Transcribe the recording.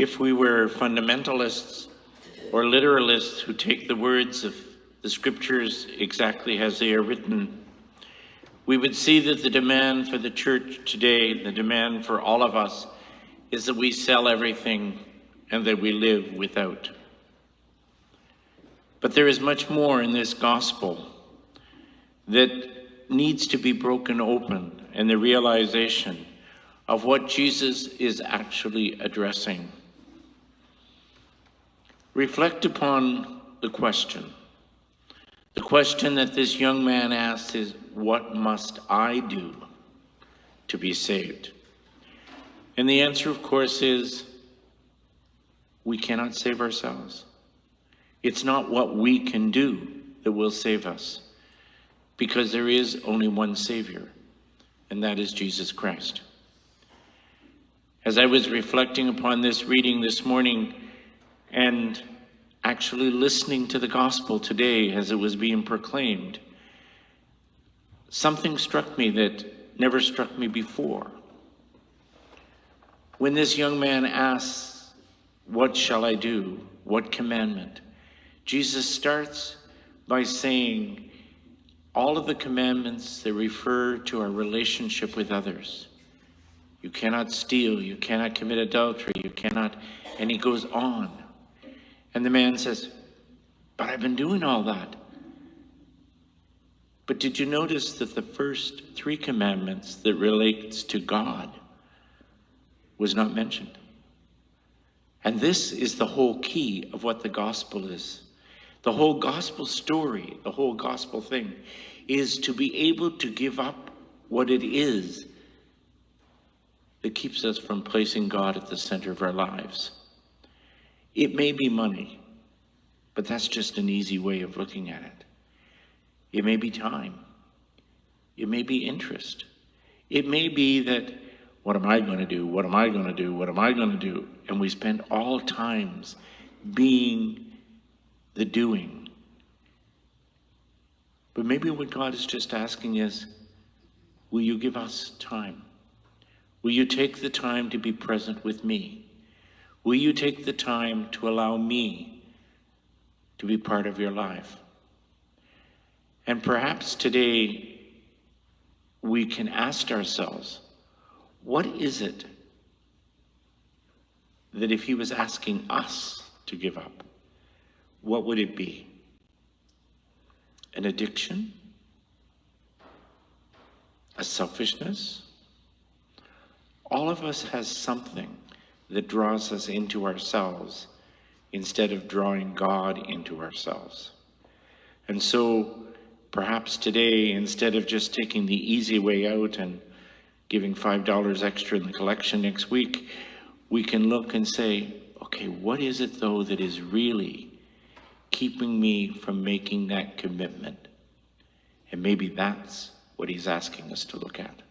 if we were fundamentalists or literalists who take the words of the scriptures exactly as they are written, we would see that the demand for the church today, the demand for all of us, is that we sell everything and that we live without. But there is much more in this gospel that needs to be broken open, and the realization of what Jesus is actually addressing. Reflect upon the question. The question that this young man asks is, what must I do to be saved? And the answer, of course, is we cannot save ourselves. It's not what we can do that will save us, because there is only one Savior, and that is Jesus Christ. As I was reflecting upon this reading this morning and actually listening to the gospel today as it was being proclaimed, something struck me that never struck me before. When this young man asks, what shall I do? What commandment? Jesus starts by saying all of the commandments that refer to our relationship with others. You cannot steal, you cannot commit adultery, you cannot, and he goes on. And the man says, but I've been doing all that. But did you notice that the first 3 commandments that relates to God was not mentioned? And this is the whole key of what the gospel is. The whole gospel story, the whole gospel thing, is to be able to give up what it is that keeps us from placing God at the center of our lives. It may be money, but that's just an easy way of looking at it. It may be time. It may be interest. It may be that, what am I going to do? What am I going to do? What am I going to do? And we spend all times being the doing. But maybe what God is just asking is, will you give us time? Will you take the time to be present with me? Will you take the time to allow me to be part of your life? And perhaps today we can ask ourselves, what is it that if he was asking us to give up, what would it be? An addiction? A selfishness? All of us has something that draws us into ourselves instead of drawing God into ourselves. And so perhaps today, instead of just taking the easy way out and giving $5 extra in the collection next week, we can look and say, okay, what is it though that is really keeping me from making that commitment? And maybe that's what he's asking us to look at.